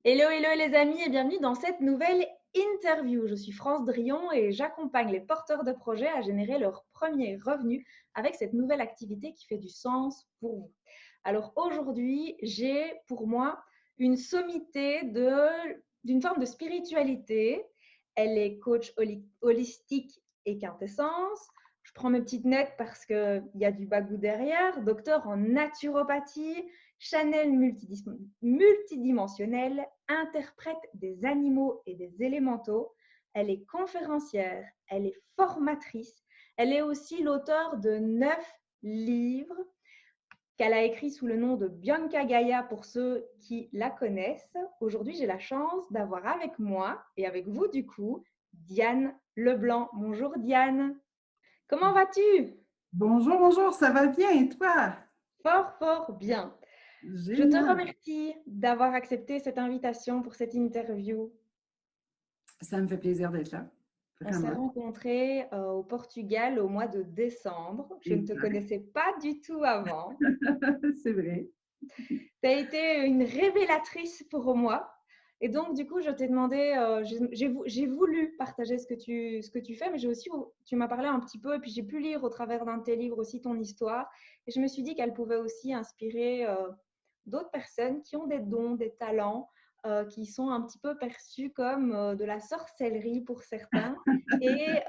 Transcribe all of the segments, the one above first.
Hello, hello les amis et bienvenue dans cette nouvelle interview. Je suis France Drion et j'accompagne les porteurs de projets à générer leur premier revenu avec cette nouvelle activité qui fait du sens pour vous. Alors aujourd'hui, j'ai pour moi une sommité d'une forme de spiritualité. Elle est coach holistique et quintessence. Je prends mes petites notes parce qu'il y a du bagou derrière. Docteur en naturopathie, Chanel multidimensionnelle, interprète des animaux et des élémentaux. Elle est conférencière, elle est formatrice. Elle est aussi l'auteure de 9 livres qu'elle a écrits sous le nom de Bianca Gaia pour ceux qui la connaissent. Aujourd'hui, j'ai la chance d'avoir avec moi et avec vous du coup, Diane Leblanc. Bonjour Diane. Comment vas-tu? Bonjour, bonjour, ça va bien et toi? Fort, fort bien. Je te Génial. remercie d'avoir accepté cette invitation pour cette interview. Ça me fait plaisir d'être là, On s'est vraiment. rencontrés au Portugal au mois de décembre. Je ne te Exact. connaissais pas du tout avant. C'est vrai. Tu as été une révélatrice pour moi. Et donc, du coup, je t'ai demandé, j'ai voulu partager ce que tu fais, mais j'ai aussi, tu m'as parlé un petit peu, et puis j'ai pu lire au travers d'un de tes livres aussi ton histoire. Et je me suis dit qu'elle pouvait aussi inspirer d'autres personnes qui ont des dons, des talents, qui sont un petit peu perçus comme de la sorcellerie pour certains. Et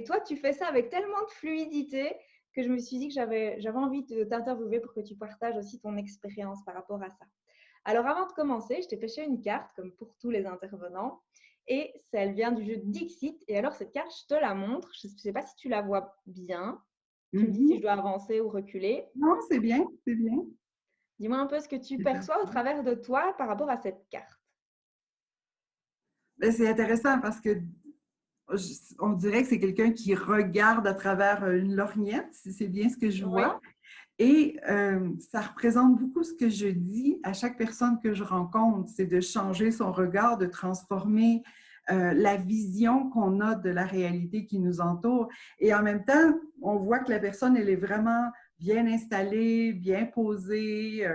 toi, tu fais ça avec tellement de fluidité que je me suis dit que j'avais envie de t'interviewer pour que tu partages aussi ton expérience par rapport à ça. Alors, avant de commencer, je t'ai pêché une carte, comme pour tous les intervenants, et elle vient du jeu Dixit. Et alors, cette carte, je te la montre. Je ne sais pas si tu la vois bien. Tu me dis si je Mhm. dois avancer ou reculer. Non, c'est bien, c'est bien. Dis-moi un peu ce que tu C'est perçois au parfait. travers de toi par rapport à cette carte. Ben, c'est intéressant parce que on dirait que c'est quelqu'un qui regarde à travers une lorgnette, si c'est bien ce que je Oui. vois. Et ça représente beaucoup ce que je dis à chaque personne que je rencontre, c'est de changer son regard, de transformer la vision qu'on a de la réalité qui nous entoure. Et en même temps, on voit que la personne, elle est vraiment bien installée, bien posée.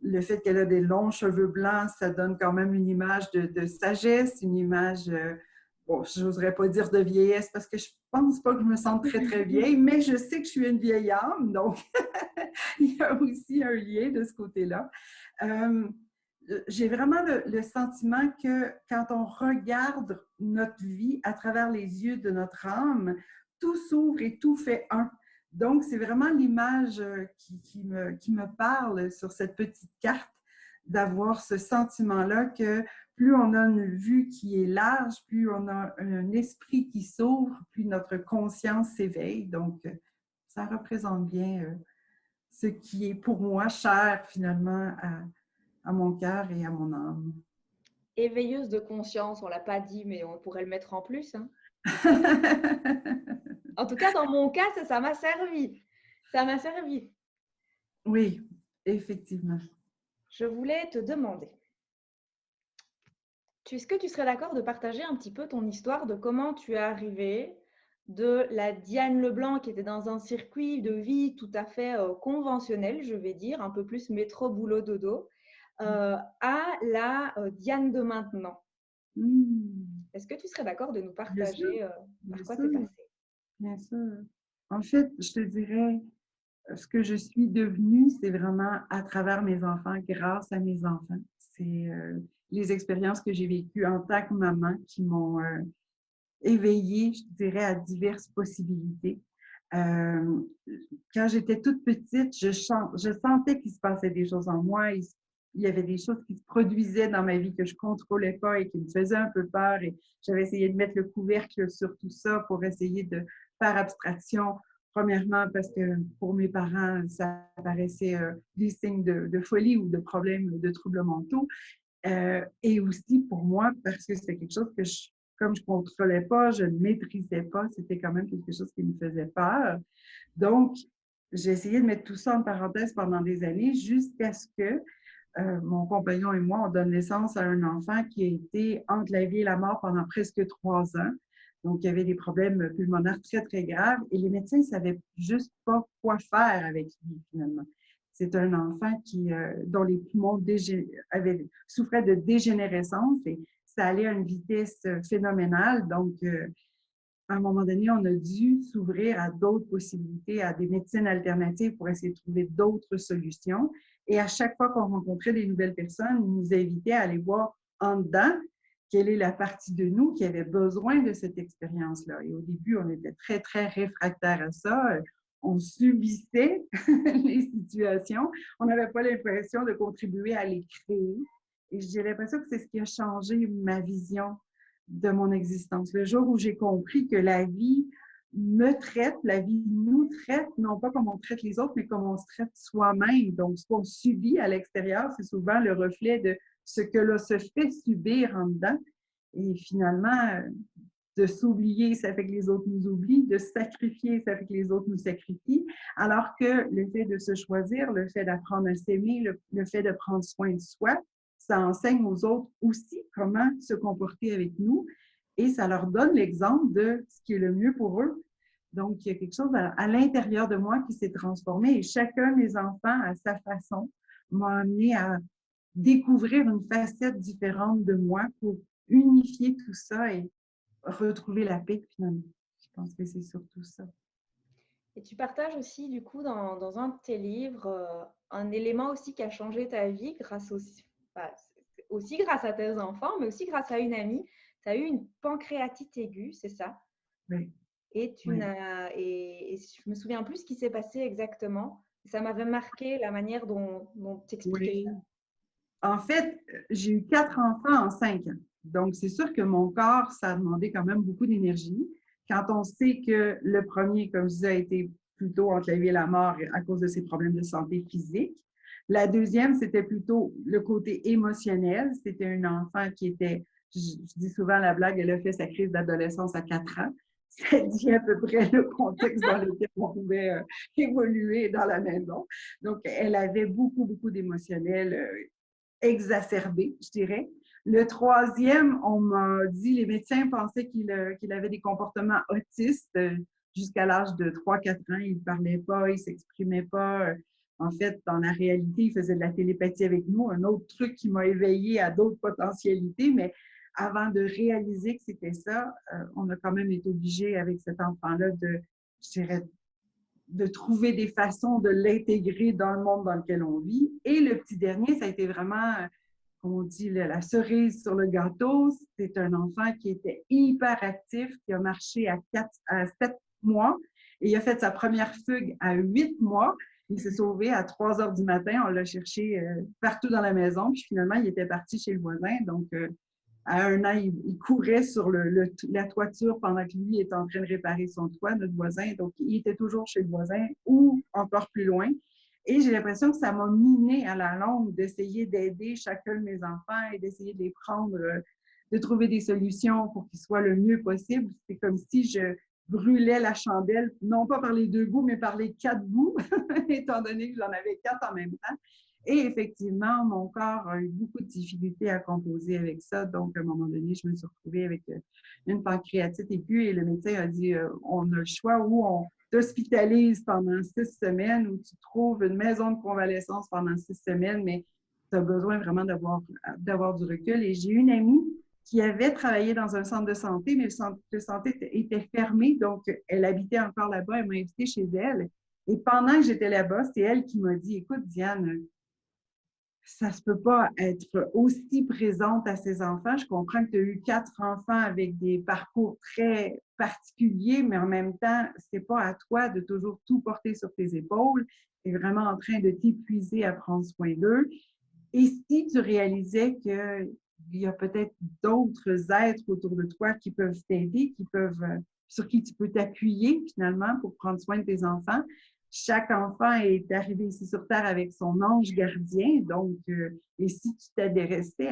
Le fait qu'elle a des longs cheveux blancs, ça donne quand même une image de sagesse, une image, bon, je n'oserais pas dire de vieillesse parce que je pense pas que je me sente très, très vieille, mais je sais que je suis une vieille âme, donc il y a aussi un lien de ce côté-là. Euh, j'ai vraiment le sentiment que quand on regarde notre vie à travers les yeux de notre âme, tout s'ouvre et tout fait un. Donc, c'est vraiment l'image qui me parle sur cette petite carte, d'avoir ce sentiment-là que plus on a une vue qui est large, plus on a un esprit qui s'ouvre, plus notre conscience s'éveille. Donc, ça représente bien ce qui est pour moi cher finalement à mon cœur et à mon âme. Éveilleuse de conscience, on ne l'a pas dit, mais on pourrait le mettre en plus, hein. En tout cas, dans mon cas, ça m'a servi. Ça m'a servi. Oui, effectivement. Je voulais te demander, est-ce que tu serais d'accord de partager un petit peu ton histoire de comment tu es arrivée de la Diane Leblanc qui était dans un circuit de vie tout à fait conventionnel, je vais dire, un peu plus métro, boulot, dodo, à la Diane de maintenant. Hmm. Est-ce que tu serais d'accord de nous Bien sûr, partager par bien quoi tu es sûr, passée? bien sûr. En fait, je te dirais, ce que je suis devenue, c'est vraiment à travers mes enfants, grâce à mes enfants. C'est les expériences que j'ai vécues en tant que maman qui m'ont éveillée, je dirais, à diverses possibilités. Euh, Quand j'étais toute petite, je sentais qu'il se passait des choses en moi. Il y avait des choses qui se produisaient dans ma vie que je ne contrôlais pas et qui me faisaient un peu peur. Et j'avais essayé de mettre le couvercle sur tout ça pour essayer de faire abstraction. Premièrement, parce que pour mes parents, ça paraissait des signes de folie ou de problèmes, de troubles mentaux. Et aussi pour moi, parce que c'était quelque chose que comme je ne contrôlais pas, je ne maîtrisais pas, c'était quand même quelque chose qui me faisait peur. Donc, j'ai essayé de mettre tout ça en parenthèse pendant des années jusqu'à ce que mon compagnon et moi, on donne naissance à un enfant qui a été entre la vie et la mort pendant presque 3 ans. Donc, il y avait des problèmes pulmonaires très, très graves et les médecins ne savaient juste pas quoi faire avec lui, finalement. C'est un enfant dont les poumons souffraient de dégénérescence et ça allait à une vitesse phénoménale. Donc, à un moment donné, on a dû s'ouvrir à d'autres possibilités, à des médecines alternatives pour essayer de trouver d'autres solutions. Et à chaque fois qu'on rencontrait des nouvelles personnes, ils nous invitaient à aller voir en dedans quelle est la partie de nous qui avait besoin de cette expérience-là. Et au début, on était très, très réfractaires à ça. On subissait les situations. On n'avait pas l'impression de contribuer à les créer. Et j'ai l'impression que c'est ce qui a changé ma vision de mon existence. Le jour où j'ai compris que la vie me traite, la vie nous traite, non pas comme on traite les autres, mais comme on se traite soi-même. Donc, ce qu'on subit à l'extérieur, c'est souvent le reflet de ce que l'on se fait subir en dedans. Et finalement, de s'oublier, ça fait que les autres nous oublient, de se sacrifier, ça fait que les autres nous sacrifient, alors que le fait de se choisir, le fait d'apprendre à s'aimer, le fait de prendre soin de soi, ça enseigne aux autres aussi comment se comporter avec nous et ça leur donne l'exemple de ce qui est le mieux pour eux. Donc, il y a quelque chose à l'intérieur de moi qui s'est transformé et chacun des enfants, à sa façon, m'a amené à découvrir une facette différente de moi pour unifier tout ça et retrouver la paix finalement. Je pense que c'est surtout ça. Et tu partages aussi, du coup, dans un de tes livres, un élément aussi qui a changé ta vie bah, aussi grâce à tes enfants, mais aussi grâce à une amie. Tu as eu une pancréatite aiguë, c'est ça? Oui. Et Oui. et je me souviens plus ce qui s'est passé exactement. Ça m'avait marqué la manière dont tu expliquais Oui. ça. En fait, j'ai eu 4 enfants en 5 ans. Donc, c'est sûr que mon corps, ça a demandé quand même beaucoup d'énergie. Quand on sait que le premier, comme je disais, a été plutôt entre la vie et la mort à cause de ses problèmes de santé physique. La deuxième, c'était plutôt le côté émotionnel. C'était un enfant qui était, je dis souvent la blague, elle a fait sa crise d'adolescence à 4 ans. Ça dit à peu près le contexte dans lequel on pouvait évoluer dans la maison. Donc, elle avait beaucoup, beaucoup d'émotionnel exacerbé, je dirais. Le troisième, on m'a dit, les médecins pensaient qu'il avait des comportements autistes jusqu'à l'âge de 3-4 ans. Il ne parlait pas, il ne s'exprimait pas. En fait, dans la réalité, il faisait de la télépathie avec nous, un autre truc qui m'a éveillé à d'autres potentialités, mais avant de réaliser que c'était ça, on a quand même été obligé avec cet enfant-là je dirais, de trouver des façons de l'intégrer dans le monde dans lequel on vit. Et le petit dernier, ça a été vraiment, comme on dit, la cerise sur le gâteau. C'est un enfant qui était hyper actif, qui a marché à 7 mois et il a fait sa première fugue à 8 mois. Il s'est sauvé à 3 heures du matin. On l'a cherché partout dans la maison. Puis finalement, il était parti chez le voisin. Donc, à 1 an, il courait sur la toiture pendant que lui était en train de réparer son toit, notre voisin. Donc, il était toujours chez le voisin ou encore plus loin. Et j'ai l'impression que ça m'a miné à la longue d'essayer d'aider chacun de mes enfants et d'essayer de les prendre, de trouver des solutions pour qu'ils soient le mieux possible. C'est comme si je brûlais la chandelle, non pas par les 2 bouts, mais par les 4 bouts, étant donné que j'en avais 4 en même temps. Et effectivement, mon corps a eu beaucoup de difficultés à composer avec ça. Donc, à un moment donné, je me suis retrouvée avec une pancréatite aiguë et le médecin a dit on a le choix ou on t'hospitalise pendant 6 semaines ou tu trouves une maison de convalescence pendant 6 semaines, mais tu as besoin vraiment d'avoir du recul. Et j'ai une amie qui avait travaillé dans un centre de santé, mais le centre de santé était fermé, donc elle habitait encore là-bas. Elle m'a invitée chez elle. Et pendant que j'étais là-bas, c'est elle qui m'a dit écoute, Diane, ça se peut pas être aussi présente à ses enfants. Je comprends que tu as eu 4 enfants avec des parcours très particuliers, mais en même temps, c'est pas à toi de toujours tout porter sur tes épaules. Tu es vraiment en train de t'épuiser à prendre soin d'eux. Et si tu réalisais qu'il y a peut-être d'autres êtres autour de toi qui peuvent t'aider, sur qui tu peux t'appuyer finalement pour prendre soin de tes enfants, chaque enfant est arrivé ici sur Terre avec son ange gardien. Donc, et si tu t'adressais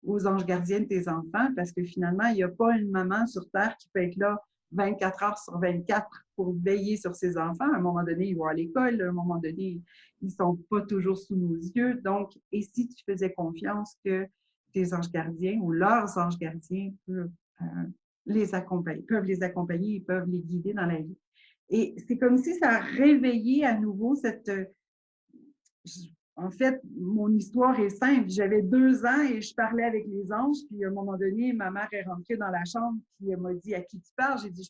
aux anges gardiens de tes enfants, parce que finalement, il n'y a pas une maman sur Terre qui peut être là 24 heures sur 24 pour veiller sur ses enfants. À un moment donné, ils vont à l'école. À un moment donné, ils ne sont pas toujours sous nos yeux. Donc, et si tu faisais confiance que tes anges gardiens ou leurs anges gardiens les accompagner, ils peuvent les guider dans la vie. Et c'est comme si ça a réveillé à nouveau en fait, mon histoire est simple. J'avais 2 ans et je parlais avec les anges. Puis à un moment donné, ma mère est rentrée dans la chambre. Puis elle m'a dit, à qui tu parles? J'ai dit,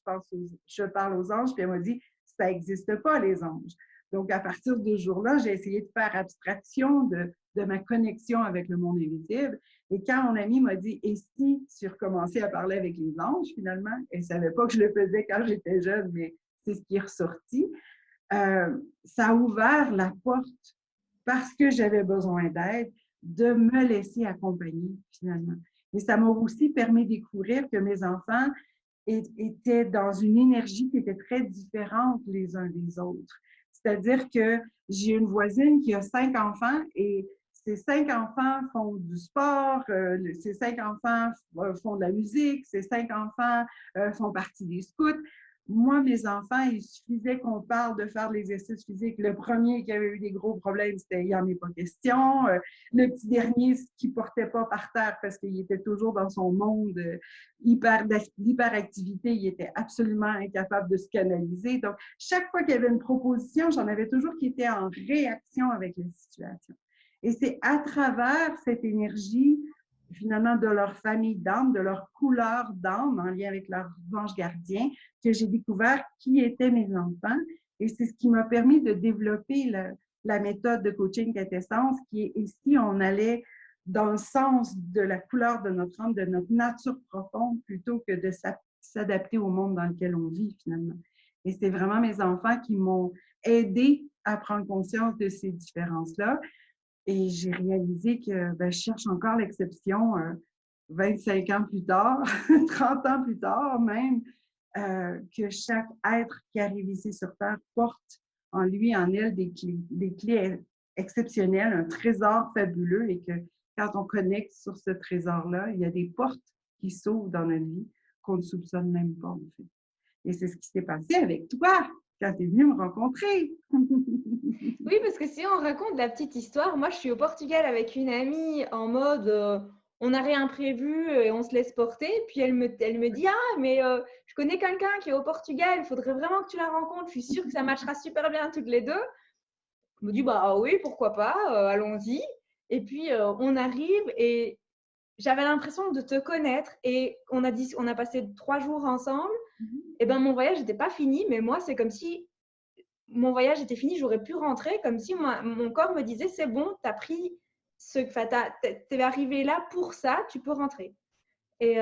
je parle aux anges. Puis elle m'a dit, ça n'existe pas, les anges. Donc, à partir de ce jour-là, j'ai essayé de faire abstraction de ma connexion avec le monde invisible. Et quand mon amie m'a dit, et si tu recommençais à parler avec les anges, finalement, elle ne savait pas que je le faisais quand j'étais jeune, mais c'est ce qui est ressorti. Ça a ouvert la porte parce que j'avais besoin d'aide, de me laisser accompagner finalement. Et ça m'a aussi permis de découvrir que mes enfants étaient dans une énergie qui était très différente les uns des autres. C'est-à-dire que j'ai une voisine qui a 5 enfants et ces 5 enfants font du sport, ces 5 enfants font de la musique, ces 5 enfants font partie des scouts. Moi, mes enfants, il suffisait qu'on parle de faire de l'exercice physique. Le premier qui avait eu des gros problèmes, c'était « il n'y en est pas question ». Le petit dernier qui ne portait pas par terre parce qu'il était toujours dans son monde d'hyperactivité, il était absolument incapable de se canaliser. Donc, chaque fois qu'il y avait une proposition, j'en avais toujours qui étaient en réaction avec la situation. Et c'est à travers cette énergie finalement de leur famille d'âme, de leur couleur d'âme en lien avec leurs anges gardiens, que j'ai découvert qui étaient mes enfants. Et c'est ce qui m'a permis de développer la méthode de coaching quintessence, qui est ici, on allait dans le sens de la couleur de notre âme, de notre nature profonde, plutôt que de s'adapter au monde dans lequel on vit finalement. Et c'est vraiment mes enfants qui m'ont aidé à prendre conscience de ces différences-là. Et j'ai réalisé que je cherche encore l'exception 25 ans plus tard, 30 ans plus tard même, que chaque être qui arrive ici sur Terre porte en lui, en elle, des clés exceptionnelles, un trésor fabuleux et que quand on connecte sur ce trésor-là, il y a des portes qui s'ouvrent dans notre vie qu'on ne soupçonne même pas, en fait. Et c'est ce qui s'est passé avec toi quand tu es venu me rencontrer. Oui, parce que si on raconte la petite histoire, moi je suis au Portugal avec une amie en mode on n'a rien prévu et on se laisse porter. Puis elle me dit ah, mais je connais quelqu'un qui est au Portugal, il faudrait vraiment que tu la rencontres. Je suis sûre que ça matchera super bien toutes les deux. Je me dis bah oui, pourquoi pas, allons-y. Et puis on arrive et j'avais l'impression de te connaître et on a passé 3 jours ensemble. Et ben mon voyage n'était pas fini, mais moi c'est comme si mon voyage était fini, j'aurais pu rentrer, comme si mon corps me disait c'est bon, tu as pris t'es arrivé là pour ça, tu peux rentrer. Et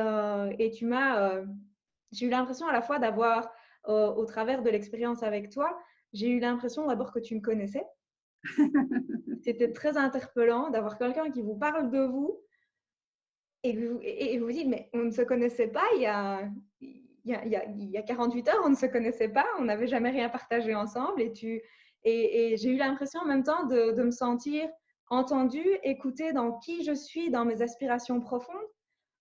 j'ai eu l'impression à la fois d'avoir, au travers de l'expérience avec toi, j'ai eu l'impression d'abord que tu me connaissais. C'était très interpellant d'avoir quelqu'un qui vous parle de vous et vous vous dites mais on ne se connaissait pas il y a 48 heures, on ne se connaissait pas, on n'avait jamais rien partagé ensemble et j'ai eu l'impression en même temps de me sentir entendue, écoutée dans qui je suis, dans mes aspirations profondes,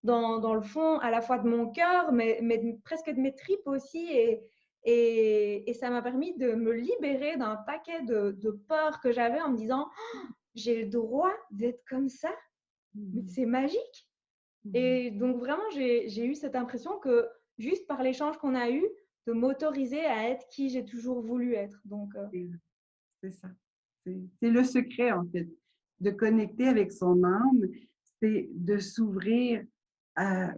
dans le fond à la fois de mon cœur, mais presque de mes tripes aussi. Et ça m'a permis de me libérer d'un paquet de peurs que j'avais en me disant oh, j'ai le droit d'être comme ça, mais c'est magique. Et donc vraiment, j'ai eu cette impression que juste par l'échange qu'on a eu, de m'autoriser à être qui j'ai toujours voulu être. Donc, c'est ça. C'est le secret, en fait, de connecter avec son âme, c'est de s'ouvrir à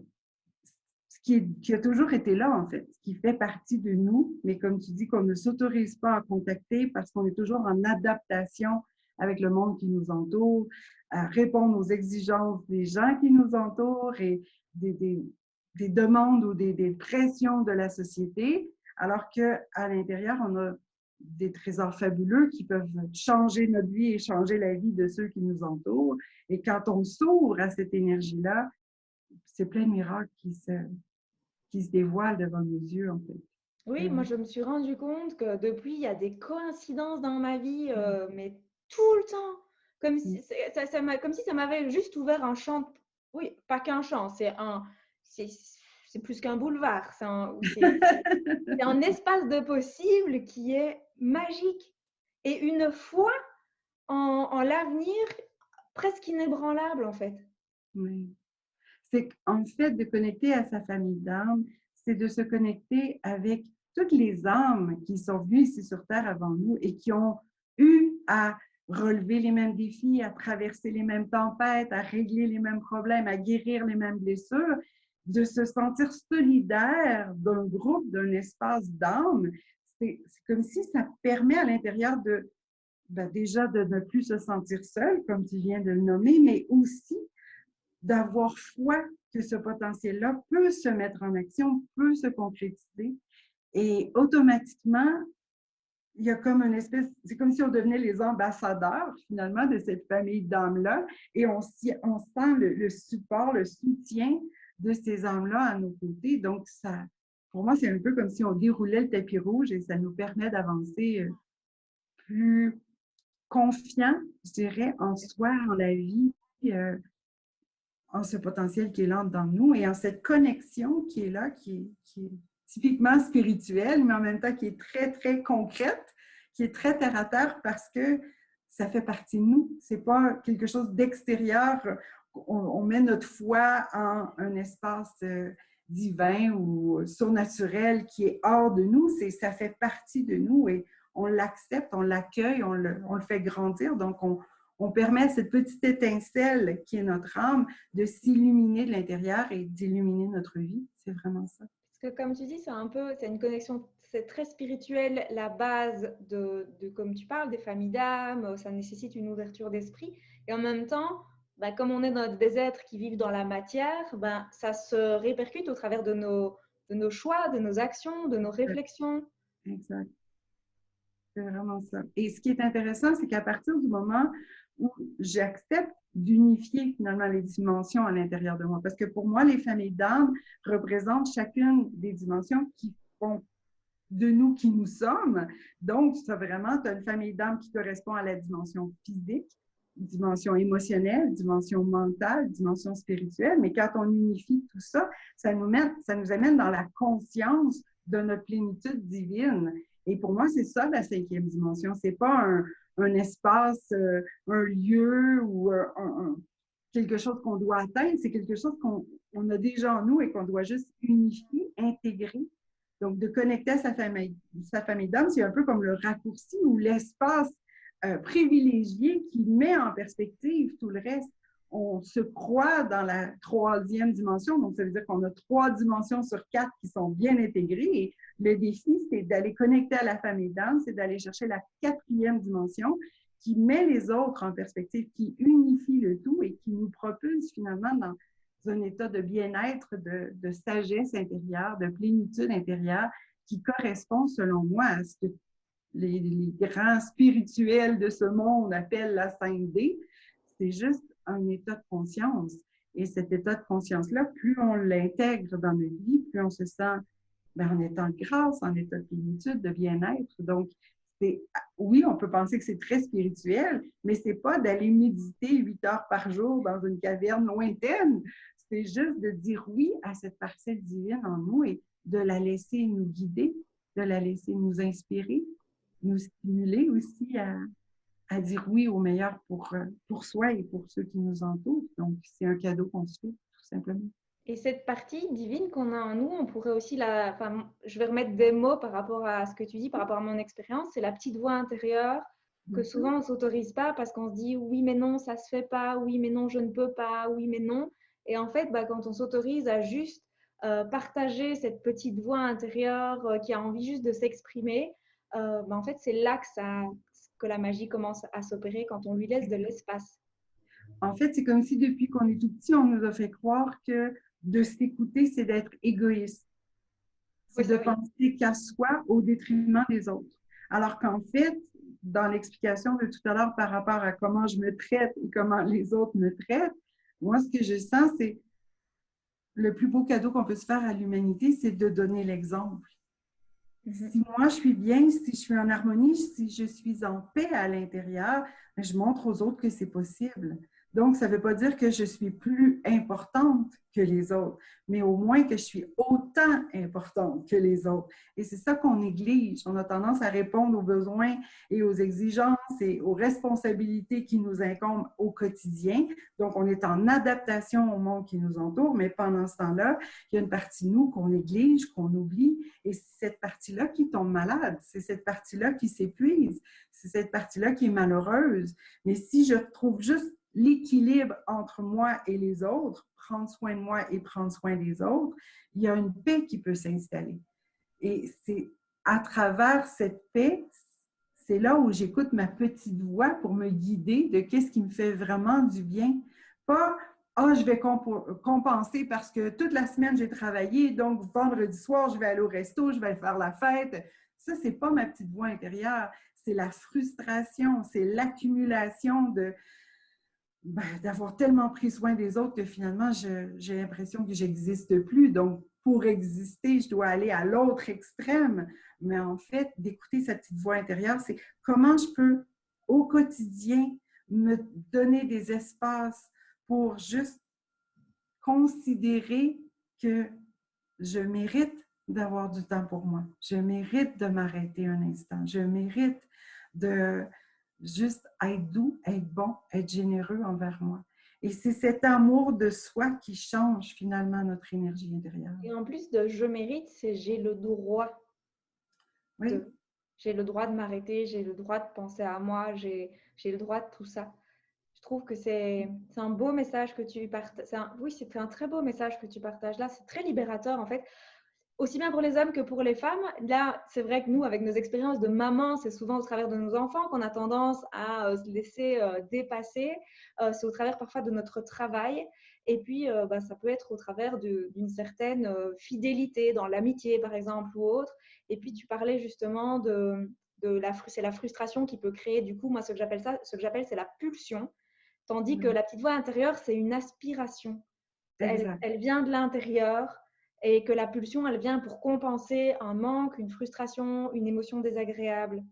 ce qui a toujours été là, en fait, ce qui fait partie de nous, mais comme tu dis, qu'on ne s'autorise pas à contacter parce qu'on est toujours en adaptation avec le monde qui nous entoure, à répondre aux exigences des gens qui nous entourent et des demandes ou des pressions de la société, alors qu'à l'intérieur, on a des trésors fabuleux qui peuvent changer notre vie et changer la vie de ceux qui nous entourent. Et quand on s'ouvre à cette énergie-là, c'est plein de miracles qui se dévoilent devant nos yeux, en fait. oui, moi, je me suis rendu compte que depuis, il y a des coïncidences dans ma vie, mais tout le temps. Comme si ça m'avait juste ouvert un champ. Oui, pas qu'un champ, c'est plus qu'un boulevard. C'est un espace de possible qui est magique. Et une foi en l'avenir presque inébranlable, en fait. Oui. C'est qu'en fait, de connecter à sa famille d'âmes, c'est de se connecter avec toutes les âmes qui sont venues ici sur Terre avant nous et qui ont eu à relever les mêmes défis, à traverser les mêmes tempêtes, à régler les mêmes problèmes, à guérir les mêmes blessures, de se sentir solidaire d'un groupe, d'un espace d'âme. C'est comme si ça permet à l'intérieur de, déjà de ne plus se sentir seul, comme tu viens de le nommer, mais aussi d'avoir foi que ce potentiel-là peut se mettre en action, peut se concrétiser. Et automatiquement, il y a comme une espèce, c'est comme si on devenait les ambassadeurs finalement de cette famille d'âmes-là et on sent le support, le soutien de ces âmes-là à nos côtés. Donc, ça, pour moi, c'est un peu comme si on déroulait le tapis rouge et ça nous permet d'avancer plus confiant, je dirais, en soi, en la vie, en ce potentiel qui est là dans nous et en cette connexion qui est là, qui est typiquement spirituelle, mais en même temps qui est très, très concrète, qui est très terre à terre parce que ça fait partie de nous. Ce n'est pas quelque chose d'extérieur. On met notre foi en un espace divin ou surnaturel qui est hors de nous. Ça fait partie de nous et on l'accepte, on l'accueille, on le fait grandir. Donc, on permet à cette petite étincelle qui est notre âme de s'illuminer de l'intérieur et d'illuminer notre vie. C'est vraiment ça. Parce que comme tu dis, c'est une connexion, c'est très spirituel, la base comme tu parles, des familles d'âmes, ça nécessite une ouverture d'esprit. Et en même temps, comme on est des êtres qui vivent dans la matière, ça se répercute au travers de nos choix, de nos actions, de nos réflexions. Exact. C'est vraiment ça. Et ce qui est intéressant, c'est qu'à partir du moment où j'accepte d'unifier finalement les dimensions à l'intérieur de moi, parce que pour moi, les familles d'âmes représentent chacune des dimensions qui font de nous qui nous sommes. Donc, tu as une famille d'âmes qui correspond à la dimension physique, dimension émotionnelle, dimension mentale, dimension spirituelle, mais quand on unifie tout ça, ça nous amène dans la conscience de notre plénitude divine. Et pour moi, c'est ça la 5e dimension. C'est pas un espace, un lieu ou quelque chose qu'on doit atteindre, c'est quelque chose qu'on a déjà en nous et qu'on doit juste unifier, intégrer. Donc, de connecter à sa famille d'âme, c'est un peu comme le raccourci ou l'espace privilégié qui met en perspective tout le reste. On se croit dans la 3e dimension, donc ça veut dire qu'on a 3 dimensions sur 4 qui sont bien intégrées. Et le défi, c'est d'aller connecter à la famille d'âme, c'est d'aller chercher la 4e dimension qui met les autres en perspective, qui unifie le tout et qui nous propulse finalement dans un état de bien-être, de sagesse intérieure, de plénitude intérieure qui correspond, selon moi, à ce que les grands spirituels de ce monde appellent la 5D. C'est juste un état de conscience. Et cet état de conscience-là, plus on l'intègre dans notre vie, plus on se sent en état de grâce, en état de plénitude, de bien-être. Donc, oui, on peut penser que c'est très spirituel, mais ce n'est pas d'aller méditer 8 heures par jour dans une caverne lointaine. C'est juste de dire oui à cette parcelle divine en nous et de la laisser nous guider, de la laisser nous inspirer, nous stimuler aussi à dire oui au meilleur pour soi et pour ceux qui nous entourent. Donc, c'est un cadeau qu'on se fait, tout simplement. Et cette partie divine qu'on a en nous, on pourrait aussi je vais remettre des mots par rapport à ce que tu dis, par rapport à mon expérience, c'est la petite voix intérieure que souvent on ne s'autorise pas parce qu'on se dit oui mais non, ça ne se fait pas, oui mais non, je ne peux pas, oui mais non. Et en fait, quand on s'autorise à juste partager cette petite voix intérieure qui a envie juste de s'exprimer, en fait, c'est là que la magie commence à s'opérer quand on lui laisse de l'espace. En fait, c'est comme si depuis qu'on est tout petit, on nous a fait croire que de s'écouter, c'est d'être égoïste. C'est de penser qu'à soi au détriment des autres. Alors qu'en fait, dans l'explication de tout à l'heure par rapport à comment je me traite et comment les autres me traitent, moi, ce que je sens, c'est le plus beau cadeau qu'on peut se faire à l'humanité, c'est de donner l'exemple. Si moi, je suis bien, si je suis en harmonie, si je suis en paix à l'intérieur, je montre aux autres que c'est possible. Donc, ça ne veut pas dire que je suis plus importante que les autres, mais au moins que je suis autant importante que les autres. Et c'est ça qu'on néglige. On a tendance à répondre aux besoins et aux exigences et aux responsabilités qui nous incombent au quotidien. Donc, on est en adaptation au monde qui nous entoure, mais pendant ce temps-là, il y a une partie de nous qu'on néglige, qu'on oublie, et c'est cette partie-là qui tombe malade, c'est cette partie-là qui s'épuise, c'est cette partie-là qui est malheureuse. Mais si je trouve juste l'équilibre entre moi et les autres, prendre soin de moi et prendre soin des autres, il y a une paix qui peut s'installer. Et c'est à travers cette paix, c'est là où j'écoute ma petite voix pour me guider de qu'est-ce qui me fait vraiment du bien. Pas ah, je vais compenser parce que toute la semaine j'ai travaillé, donc vendredi soir, je vais aller au resto, je vais faire la fête. Ça, c'est pas ma petite voix intérieure. C'est la frustration, c'est l'accumulation de d'avoir tellement pris soin des autres que finalement, j'ai l'impression que j'existe plus. Donc, pour exister, je dois aller à l'autre extrême. Mais en fait, d'écouter sa petite voix intérieure, c'est comment je peux, au quotidien, me donner des espaces pour juste considérer que je mérite d'avoir du temps pour moi. Je mérite de m'arrêter un instant. Je mérite de juste être doux, être bon, être généreux envers moi. Et c'est cet amour de soi qui change finalement notre énergie intérieure. Et en plus de je mérite, c'est j'ai le droit Oui. de. J'ai le droit de m'arrêter, j'ai le droit de penser à moi, j'ai le droit de tout ça. Je trouve que c'est un beau message que tu partages. Oui, c'est un très beau message que tu partages là. C'est très libérateur en fait. Aussi bien pour les hommes que pour les femmes. Là, c'est vrai que nous, avec nos expériences de maman, c'est souvent au travers de nos enfants qu'on a tendance à se laisser dépasser. C'est au travers parfois de notre travail. Et puis, ça peut être au travers d'une certaine fidélité dans l'amitié, par exemple, ou autre. Et puis, tu parlais justement c'est la frustration qui peut créer, du coup, moi, ce que j'appelle, c'est la pulsion. Tandis que la petite voix intérieure, c'est une aspiration. Exact. Elle vient de l'intérieur et que la pulsion, elle vient pour compenser un manque, une frustration, une émotion désagréable.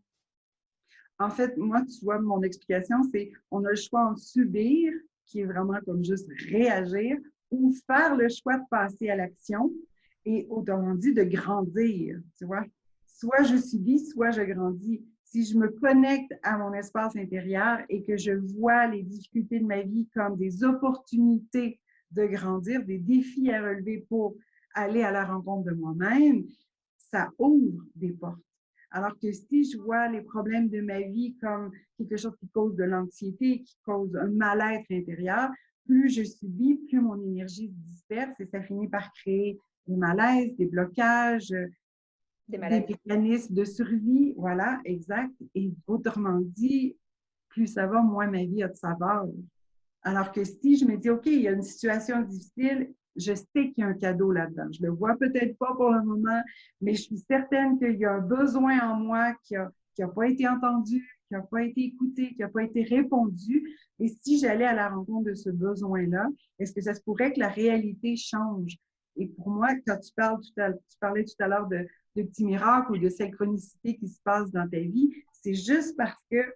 En fait, moi, tu vois, mon explication, c'est on a le choix en subir, qui est vraiment comme juste réagir, ou faire le choix de passer à l'action et, autrement dit, de grandir, tu vois. Soit je subis, soit je grandis. Si je me connecte à mon espace intérieur et que je vois les difficultés de ma vie comme des opportunités de grandir, des défis à relever pour aller à la rencontre de moi-même, ça ouvre des portes. Alors que si je vois les problèmes de ma vie comme quelque chose qui cause de l'anxiété, qui cause un mal-être intérieur, plus je subis, plus mon énergie se disperse et ça finit par créer des malaises, des blocages, Des des maladies. mécanismes de survie. Voilà, exact. Et autrement dit, plus ça va, moins ma vie a de saveur. Alors que si je me dis, OK, il y a une situation difficile, je sais qu'il y a un cadeau là-dedans. Je le vois peut-être pas pour le moment, mais je suis certaine qu'il y a un besoin en moi qui a pas été entendu, qui n'a pas été écouté, qui n'a pas été répondu. Et si j'allais à la rencontre de ce besoin-là, est-ce que ça se pourrait que la réalité change? Et pour moi, quand tu parlais tout à l'heure de petits miracles ou de synchronicité qui se passent dans ta vie, c'est juste parce que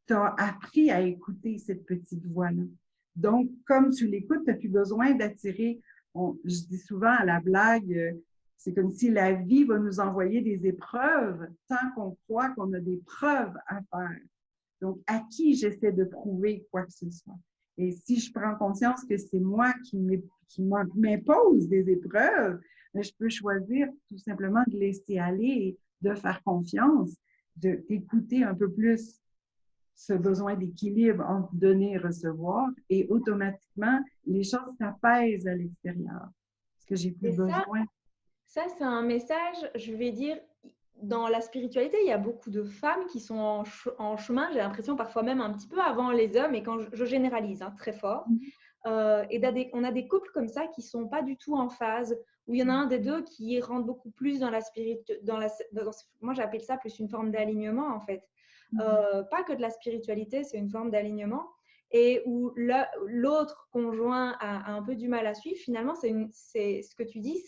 tu as appris à écouter cette petite voix-là. Donc, comme tu l'écoutes, tu n'as plus besoin d'attirer. Je dis souvent à la blague, c'est comme si la vie va nous envoyer des épreuves tant qu'on croit qu'on a des preuves à faire. Donc, à qui j'essaie de prouver quoi que ce soit? Et si je prends conscience que c'est moi qui m'impose des épreuves, je peux choisir tout simplement de laisser aller et de faire confiance, d'écouter un peu plus ce besoin d'équilibre entre donner et recevoir, et automatiquement, les choses s'apaisent à l'extérieur. Parce que j'ai plus Et besoin. ça c'est un message, je vais dire, dans la spiritualité, il y a beaucoup de femmes qui sont en chemin, j'ai l'impression parfois même un petit peu avant les hommes, et quand je généralise très fort. Et on a des couples comme ça qui ne sont pas du tout en phase, où il y en a un des deux qui rentre beaucoup plus dans la spiritualité. Moi, j'appelle ça plus une forme d'alignement, en fait. Pas que de la spiritualité, c'est une forme d'alignement. Et où l'autre conjoint a un peu du mal à suivre, finalement, c'est ce que tu dis,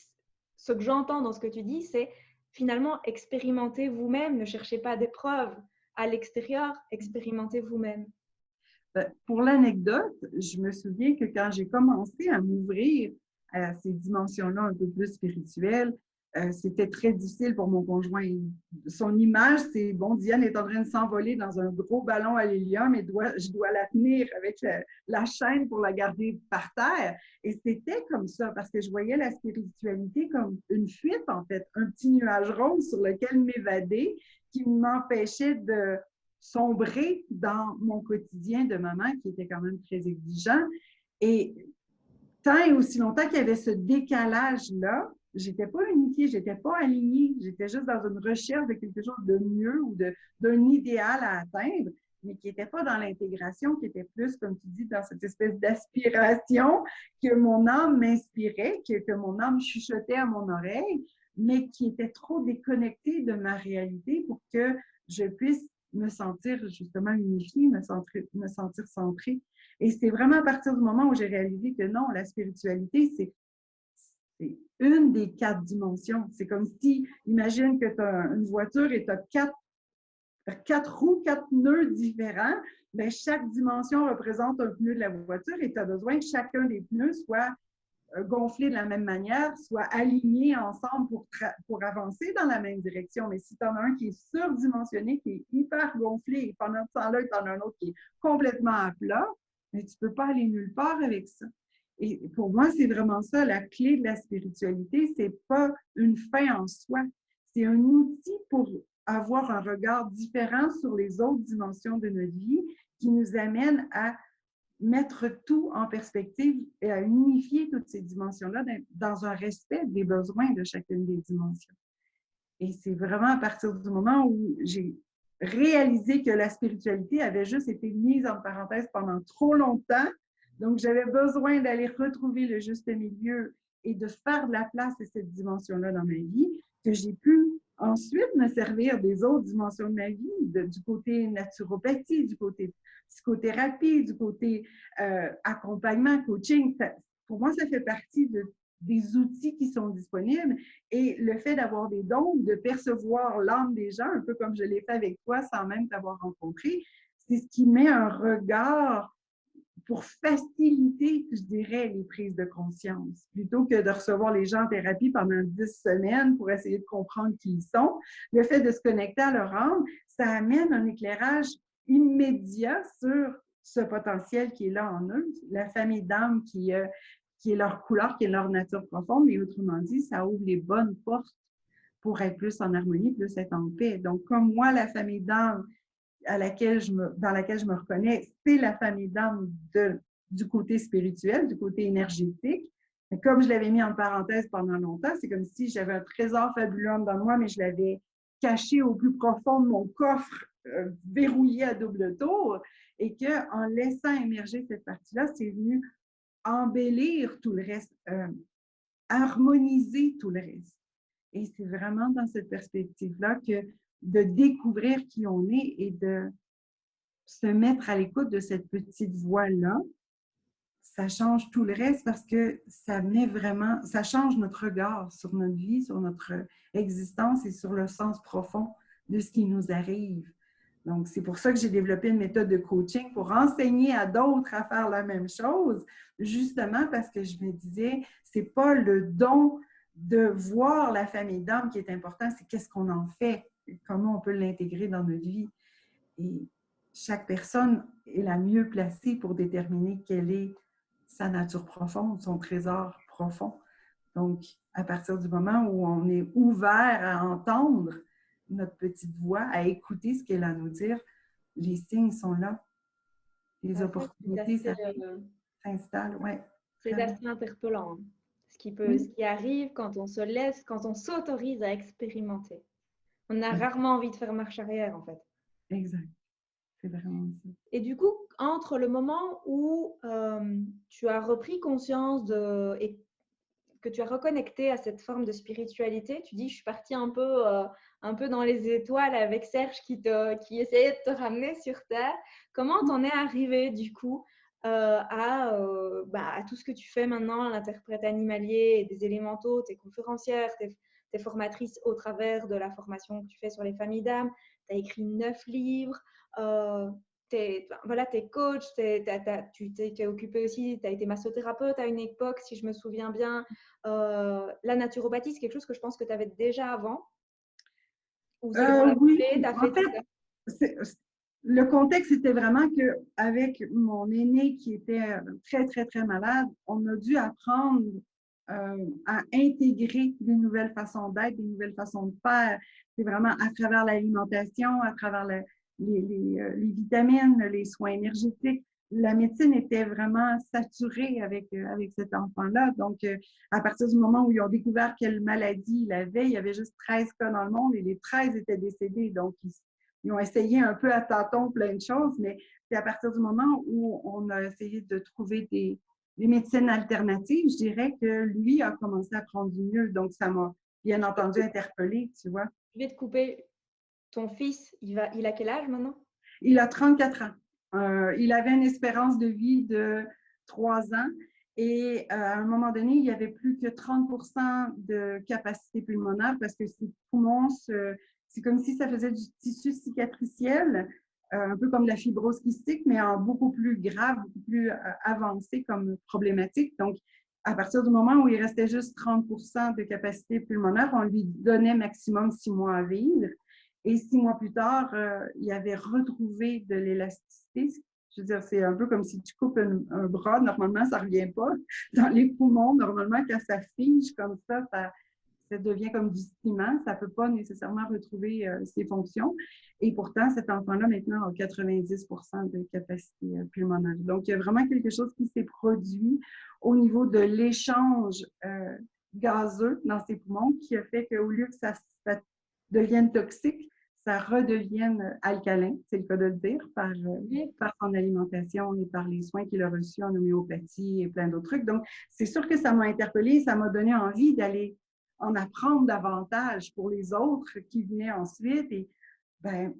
ce que j'entends dans ce que tu dis, c'est finalement expérimentez vous-même, ne cherchez pas des preuves à l'extérieur, expérimentez vous-même. Pour l'anecdote, je me souviens que quand j'ai commencé à m'ouvrir à ces dimensions-là un peu plus spirituelles, c'était très difficile pour mon conjoint. Son image, c'est, bon, Diane est en train de s'envoler dans un gros ballon à l'hélium et je dois la tenir avec la chaîne pour la garder par terre. Et c'était comme ça, parce que je voyais la spiritualité comme une fuite, en fait, un petit nuage rose sur lequel m'évader qui m'empêchait de sombrer dans mon quotidien de maman qui était quand même très exigeant. Et tant et aussi longtemps qu'il y avait ce décalage-là, j'étais pas unifiée, j'étais pas alignée, j'étais juste dans une recherche de quelque chose de mieux ou d'un idéal à atteindre, mais qui n'était pas dans l'intégration, qui était plus, comme tu dis, dans cette espèce d'aspiration que mon âme m'inspirait, que mon âme chuchotait à mon oreille, mais qui était trop déconnectée de ma réalité pour que je puisse me sentir justement unifiée, me sentir centrée. Et c'est vraiment à partir du moment où j'ai réalisé que non, la spiritualité, c'est une des 4 dimensions. C'est comme si, imagine que tu as une voiture et tu as 4 roues, 4 nœuds différents. Bien, chaque dimension représente un pneu de la voiture et tu as besoin que chacun des pneus soit gonflé de la même manière, soit aligné ensemble pour avancer dans la même direction. Mais si tu en as un qui est surdimensionné, qui est hyper gonflé, et pendant ce temps-là, tu en as un autre qui est complètement à plat, mais tu ne peux pas aller nulle part avec ça. Et pour moi, c'est vraiment ça, la clé de la spiritualité, c'est pas une fin en soi, c'est un outil pour avoir un regard différent sur les autres dimensions de notre vie qui nous amène à mettre tout en perspective et à unifier toutes ces dimensions-là dans un respect des besoins de chacune des dimensions. Et c'est vraiment à partir du moment où j'ai réalisé que la spiritualité avait juste été mise en parenthèse pendant trop longtemps. Donc, j'avais besoin d'aller retrouver le juste milieu et de faire de la place à cette dimension-là dans ma vie, que j'ai pu ensuite me servir des autres dimensions de ma vie, du côté naturopathie, du côté psychothérapie, du côté accompagnement, coaching. Pour moi, ça fait partie des outils qui sont disponibles et le fait d'avoir des dons, de percevoir l'âme des gens, un peu comme je l'ai fait avec toi sans même t'avoir rencontré, c'est ce qui met un regard pour faciliter, je dirais, les prises de conscience. Plutôt que de recevoir les gens en thérapie pendant 10 semaines pour essayer de comprendre qui ils sont, le fait de se connecter à leur âme, ça amène un éclairage immédiat sur ce potentiel qui est là en eux, la famille d'âme qui est leur couleur, qui est leur nature profonde, mais autrement dit, ça ouvre les bonnes portes pour être plus en harmonie, plus être en paix. Donc, comme moi, la famille d'âme dans laquelle je me reconnais, c'est la famille d'âme du côté spirituel, du côté énergétique. Mais comme je l'avais mis en parenthèse pendant longtemps, c'est comme si j'avais un trésor fabuleux dans moi, mais je l'avais caché au plus profond de mon coffre, verrouillé à double tour, et qu'en laissant émerger cette partie-là, c'est venu embellir tout le reste, harmoniser tout le reste. Et c'est vraiment dans cette perspective-là que de découvrir qui on est et de se mettre à l'écoute de cette petite voix-là, ça change tout le reste parce que ça change notre regard sur notre vie, sur notre existence et sur le sens profond de ce qui nous arrive. Donc, c'est pour ça que j'ai développé une méthode de coaching pour enseigner à d'autres à faire la même chose, justement parce que je me disais, c'est pas le don de voir la famille d'âme qui est important, c'est qu'est-ce qu'on en fait, comment on peut l'intégrer dans notre vie. Et chaque personne est la mieux placée pour déterminer quelle est sa nature profonde, son trésor profond. Donc, à partir du moment où on est ouvert à entendre notre petite voix, à écouter ce qu'elle a à nous dire, les signes sont là. Les opportunités s'installent. Ouais, c'est assez interpellant, hein. Ce qui arrive quand on se laisse, quand on s'autorise à expérimenter. On a rarement envie de faire marche arrière, en fait. Exact. C'est vraiment ça. Et du coup, entre le moment où tu as repris conscience et que tu as reconnecté à cette forme de spiritualité, tu dis, je suis partie un peu dans les étoiles avec Serge qui essayait de te ramener sur Terre. Comment t'en es arrivé du coup à tout ce que tu fais maintenant, l'interprète animalier et des élémentaux, tes conférencières, tes formatrices au travers de la formation que tu fais sur les familles d'âmes. Tu as écrit 9 livres. voilà, tu es coach, tu t'es occupé aussi, tu as été massothérapeute à une époque, si je me souviens bien. La naturopathie, c'est quelque chose que je pense que tu avais déjà avant. Ou c'est dans la Oui, foulée, tu as en fait tout ça? fait, le contexte était vraiment qu'avec mon aîné qui était très, très, très malade, on a dû apprendre à intégrer des nouvelles façons d'être, des nouvelles façons de faire. C'est vraiment à travers l'alimentation, à travers les vitamines, les soins énergétiques. La médecine était vraiment saturée avec cet enfant-là. Donc, à partir du moment où ils ont découvert quelle maladie il avait, il y avait juste 13 cas dans le monde et les 13 étaient décédés. Donc, ils ont essayé un peu à tâtons plein de choses, mais c'est à partir du moment où on a essayé de trouver des médecines alternatives, je dirais que lui a commencé à prendre du mieux. Donc, ça m'a bien entendu interpellée, tu vois. Je vais te couper. Ton fils, il a quel âge maintenant? Il a 34 ans. Il avait une espérance de vie de 3 ans et à un moment donné, il n'y avait plus que 30 de capacité pulmonaire parce que ses poumons, c'est comme si ça faisait du tissu cicatriciel, un peu comme la fibrose kystique, mais en beaucoup plus grave, beaucoup plus avancé comme problématique. Donc, à partir du moment où il restait juste 30 de capacité pulmonaire, on lui donnait maximum 6 mois à vivre. Et 6 mois plus tard, il avait retrouvé de l'élasticité. Je veux dire, c'est un peu comme si tu coupes un bras, normalement, ça ne revient pas. Dans les poumons, normalement, quand ça fige comme ça devient comme du ciment. Ça ne peut pas nécessairement retrouver ses fonctions. Et pourtant, cet enfant-là, maintenant, a 90 de capacité pulmonaire. Donc, il y a vraiment quelque chose qui s'est produit au niveau de l'échange gazeux dans ses poumons qui a fait qu'au lieu que ça devienne toxique, ça redevienne alcalin, c'est le cas de le dire, par son alimentation et par les soins qu'il a reçus en homéopathie et plein d'autres trucs. Donc, c'est sûr que ça m'a interpellée, ça m'a donné envie d'aller en apprendre davantage pour les autres qui venaient ensuite et ben,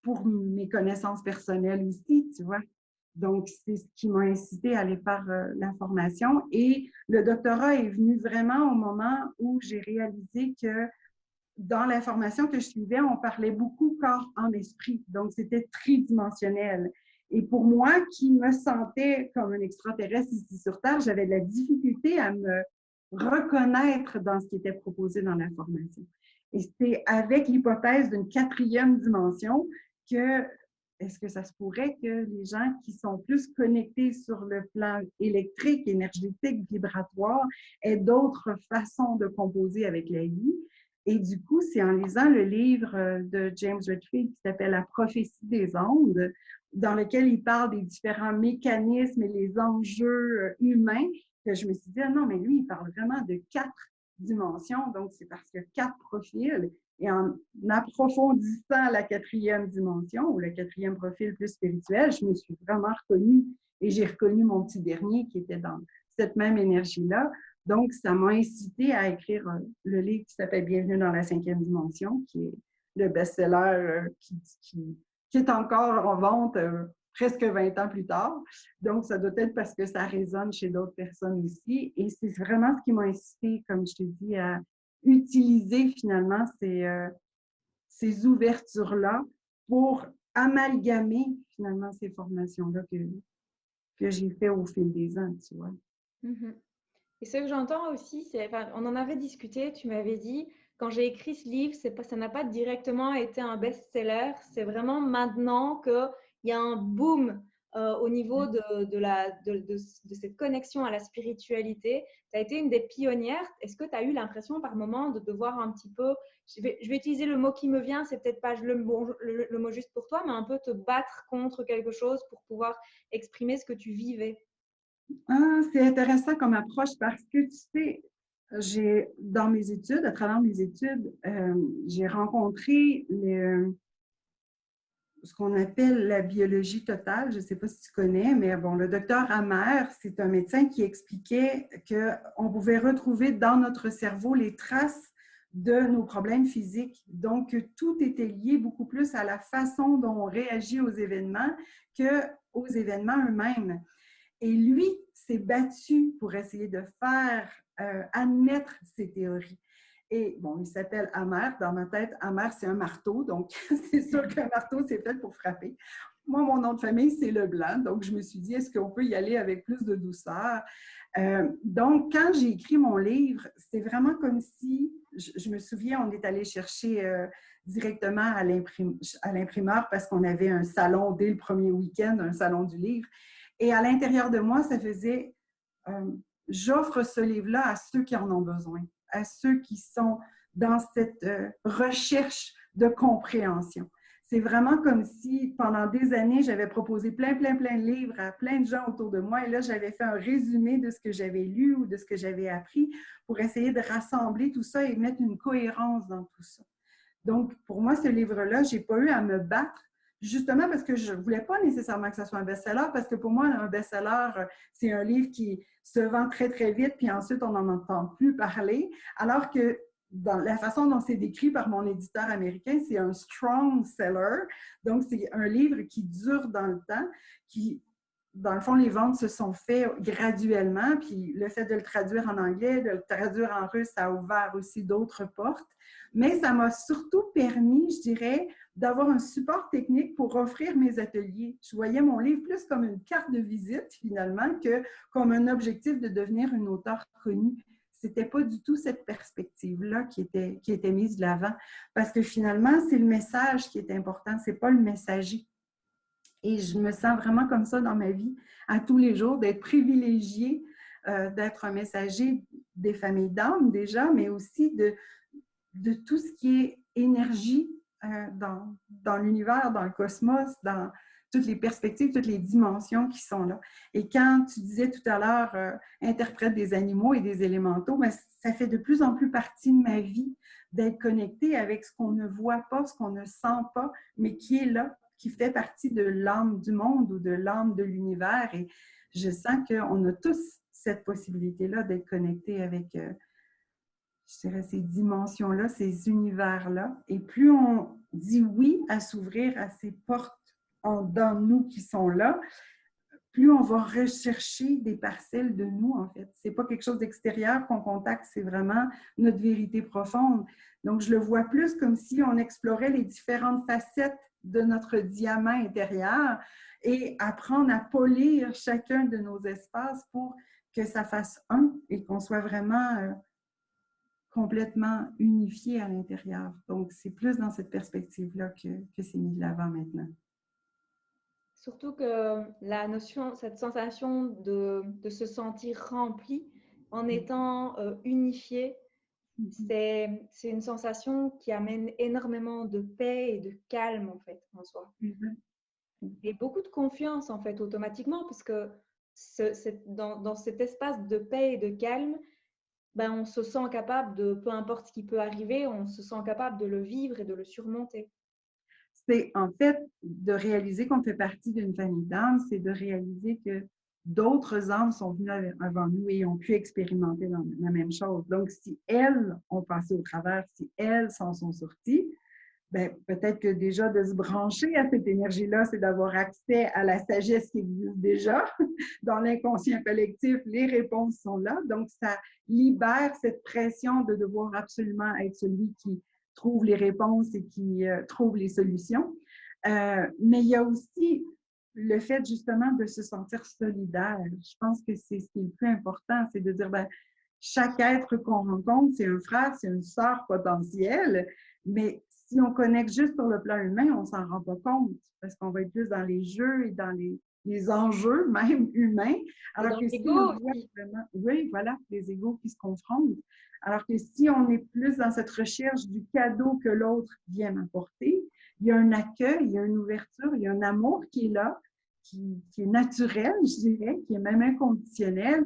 pour mes connaissances personnelles aussi, tu vois. Donc, c'est ce qui m'a incité à aller faire la formation. Et le doctorat est venu vraiment au moment où j'ai réalisé que dans la formation que je suivais, on parlait beaucoup corps, âme, esprit. Donc, c'était tridimensionnel. Et pour moi, qui me sentais comme un extraterrestre ici sur Terre, j'avais de la difficulté à me reconnaître dans ce qui était proposé dans la formation. Et c'est avec l'hypothèse d'une quatrième dimension que est-ce que ça se pourrait que les gens qui sont plus connectés sur le plan électrique, énergétique, vibratoire, aient d'autres façons de composer avec la vie? Et du coup, c'est en lisant le livre de James Redfield qui s'appelle La prophétie des ondes, dans lequel il parle des différents mécanismes et les enjeux humains, que je me suis dit, ah non, mais lui, il parle vraiment de 4 dimensions, donc c'est parce qu'il y a 4 profils. Et en approfondissant la quatrième dimension, ou le quatrième profil plus spirituel, je me suis vraiment reconnue et j'ai reconnu mon petit dernier qui était dans cette même énergie-là. Donc, ça m'a incité à écrire le livre qui s'appelle Bienvenue dans la cinquième dimension, qui est le best-seller qui est encore en vente presque 20 ans plus tard. Donc, ça doit être parce que ça résonne chez d'autres personnes aussi. Et c'est vraiment ce qui m'a incité, comme je te dis, à utiliser finalement ces ouvertures-là pour amalgamer finalement ces formations-là que j'ai fait au fil des ans, tu vois. Mm-hmm. Et ce que j'entends aussi, c'est, enfin, on en avait discuté, tu m'avais dit, quand j'ai écrit ce livre, ça n'a pas directement été un best-seller, c'est vraiment maintenant qu'il y a un boom au niveau de cette connexion à la spiritualité. Tu as été une des pionnières. Est-ce que tu as eu l'impression par moment de devoir un petit peu, je vais utiliser le mot qui me vient, c'est peut-être pas le mot juste pour toi, mais un peu te battre contre quelque chose pour pouvoir exprimer ce que tu vivais? Ah, c'est intéressant comme approche parce que, tu sais, dans mes études, à travers mes études, j'ai rencontré ce qu'on appelle la biologie totale. Je ne sais pas si tu connais, mais bon, le docteur Hammer, c'est un médecin qui expliquait qu'on pouvait retrouver dans notre cerveau les traces de nos problèmes physiques. Donc, tout était lié beaucoup plus à la façon dont on réagit aux événements qu'aux événements eux-mêmes. Et lui s'est battu pour essayer de faire admettre ces théories. Et bon, il s'appelle Hammer. Dans ma tête, Hammer, c'est un marteau. Donc, c'est sûr qu'un marteau, c'est fait pour frapper. Moi, mon nom de famille, c'est Leblanc. Donc, je me suis dit, est-ce qu'on peut y aller avec plus de douceur? Donc, quand j'ai écrit mon livre, c'était vraiment comme si, je me souviens, on est allé chercher directement à l'imprimeur parce qu'on avait un salon dès le premier week-end, un salon du livre. Et à l'intérieur de moi, ça faisait, j'offre ce livre-là à ceux qui en ont besoin, à ceux qui sont dans cette recherche de compréhension. C'est vraiment comme si, pendant des années, j'avais proposé plein de livres à plein de gens autour de moi. Et là, j'avais fait un résumé de ce que j'avais lu ou de ce que j'avais appris pour essayer de rassembler tout ça et mettre une cohérence dans tout ça. Donc, pour moi, ce livre-là, je n'ai pas eu à me battre, justement parce que je ne voulais pas nécessairement que ça soit un best-seller, parce que pour moi, un best-seller, c'est un livre qui se vend très vite, puis ensuite, on n'en entend plus parler, alors que dans la façon dont c'est décrit par mon éditeur américain, c'est un strong seller. Donc, c'est un livre qui dure dans le temps, qui, dans le fond, les ventes se sont faites graduellement. Puis le fait de le traduire en anglais, de le traduire en russe, ça a ouvert aussi d'autres portes. Mais ça m'a surtout permis, je dirais, d'avoir un support technique pour offrir mes ateliers. Je voyais mon livre plus comme une carte de visite, finalement, que comme un objectif de devenir une auteure connue. C'était pas du tout cette perspective-là qui était mise de l'avant. Parce que finalement, c'est le message qui est important, c'est pas le messager. Et je me sens vraiment comme ça dans ma vie, à tous les jours, d'être privilégiée, d'être un messager des familles d'âme déjà, mais aussi de tout ce qui est énergie dans l'univers, dans le cosmos, dans toutes les perspectives, toutes les dimensions qui sont là. Et quand tu disais tout à l'heure, interprète des animaux et des élémentaux, bien, ça fait de plus en plus partie de ma vie d'être connectée avec ce qu'on ne voit pas, ce qu'on ne sent pas, mais qui est là, qui fait partie de l'âme du monde ou de l'âme de l'univers. Et je sens qu'on a tous cette possibilité-là d'être connectés avec, je dirais, ces dimensions-là, ces univers-là. Et plus on dit oui à s'ouvrir à ces portes dans nous qui sont là, plus on va rechercher des parcelles de nous, en fait. Ce n'est pas quelque chose d'extérieur qu'on contacte, c'est vraiment notre vérité profonde. Donc, je le vois plus comme si on explorait les différentes facettes de notre diamant intérieur et apprendre à polir chacun de nos espaces pour que ça fasse un et qu'on soit vraiment complètement unifié à l'intérieur. Donc, c'est plus dans cette perspective-là que c'est mis de l'avant maintenant. Surtout que la notion, cette sensation de se sentir rempli en étant unifié, c'est une sensation qui amène énormément de paix et de calme en fait en soi. Et beaucoup de confiance en fait automatiquement parce que dans cet espace de paix et de calme, ben, on se sent capable de, peu importe ce qui peut arriver, on se sent capable de le vivre et de le surmonter. C'est en fait de réaliser qu'on fait partie d'une famille d'âmes, c'est de réaliser que d'autres âmes sont venues avant nous et ont pu expérimenter la même chose. Donc, si elles ont passé au travers, si elles s'en sont sorties, ben, peut-être que déjà de se brancher à cette énergie-là, c'est d'avoir accès à la sagesse qui existe déjà. Dans l'inconscient collectif, les réponses sont là. Donc, ça libère cette pression de devoir absolument être celui qui trouve les réponses et qui trouve les solutions. Mais il y a aussi le fait justement de se sentir solidaire. Je pense que c'est ce qui est le plus important, c'est de dire, ben, chaque être qu'on rencontre, c'est un frère, c'est une sœur potentielle, mais si on connecte juste sur le plan humain, on ne s'en rend pas compte parce qu'on va être plus dans les jeux et dans les enjeux même humains. Alors que si on voit vraiment, oui, voilà, les égos qui se confrontent. Alors que si on est plus dans cette recherche du cadeau que l'autre vient m'apporter, il y a un accueil, il y a une ouverture, il y a un amour qui est là, qui est naturel, je dirais, qui est même inconditionnel,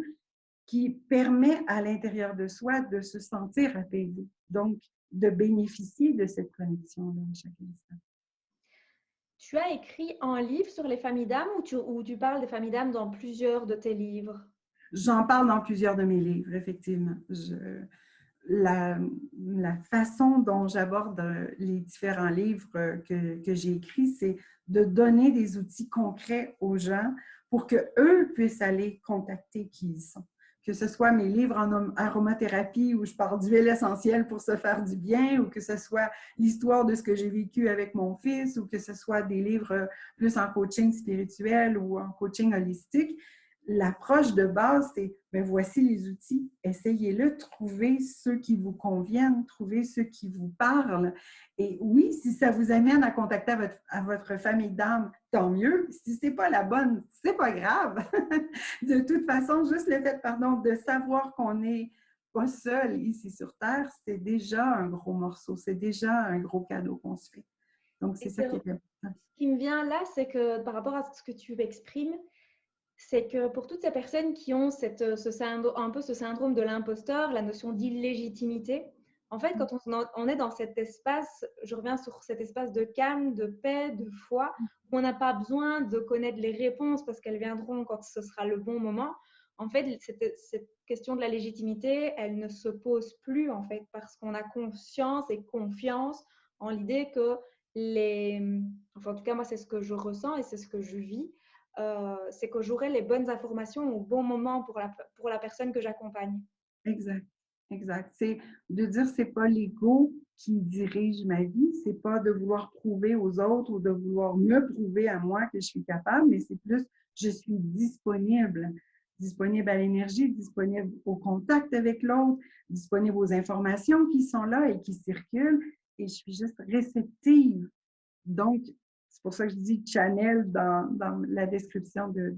qui permet à l'intérieur de soi de se sentir apaisé. Donc, de bénéficier de cette connexion-là à chaque instant. Tu as écrit un livre sur les familles d'âmes ou tu parles des familles d'âmes dans plusieurs de tes livres? J'en parle dans plusieurs de mes livres, effectivement. La façon dont j'aborde les différents livres que j'ai écrits, c'est de donner des outils concrets aux gens pour qu'eux puissent aller contacter qui ils sont. que ce soit mes livres en aromathérapie où je parle d'huile essentielle pour se faire du bien, ou que ce soit l'histoire de ce que j'ai vécu avec mon fils, ou que ce soit des livres plus en coaching spirituel ou en coaching holistique, l'approche de base, c'est « mais voici les outils, essayez-le, trouvez ceux qui vous conviennent, trouvez ceux qui vous parlent. Et oui, si ça vous amène à contacter votre famille d'âme, tant mieux. Si ce n'est pas la bonne, c'est pas grave. De toute façon, juste le fait, de savoir qu'on n'est pas seul ici sur Terre, c'est déjà un gros morceau, c'est déjà un gros cadeau qu'on se fait. Donc, c'est ça qui est important. Ce qui me vient là, c'est que par rapport à ce que tu exprimes, c'est que pour toutes ces personnes qui ont un peu ce syndrome de l'imposteur, la notion d'illégitimité, en fait, quand on est dans cet espace, je reviens sur cet espace de calme, de paix, de foi, où on n'a pas besoin de connaître les réponses parce qu'elles viendront quand ce sera le bon moment. En fait, cette question de la légitimité, elle ne se pose plus, en fait, parce qu'on a conscience et confiance en l'idée que enfin, en tout cas, moi, c'est ce que je ressens et c'est ce que je vis. C'est que j'aurai les bonnes informations au bon moment pour la personne que j'accompagne. Exact, exact. C'est de dire c'est pas l'ego qui dirige ma vie, c'est pas de vouloir prouver aux autres ou de vouloir me prouver à moi que je suis capable, mais c'est plus je suis disponible à l'énergie, disponible au contact avec l'autre, disponible aux informations qui sont là et qui circulent, et je suis juste réceptive. Donc, c'est pour ça que je dis channel dans la description de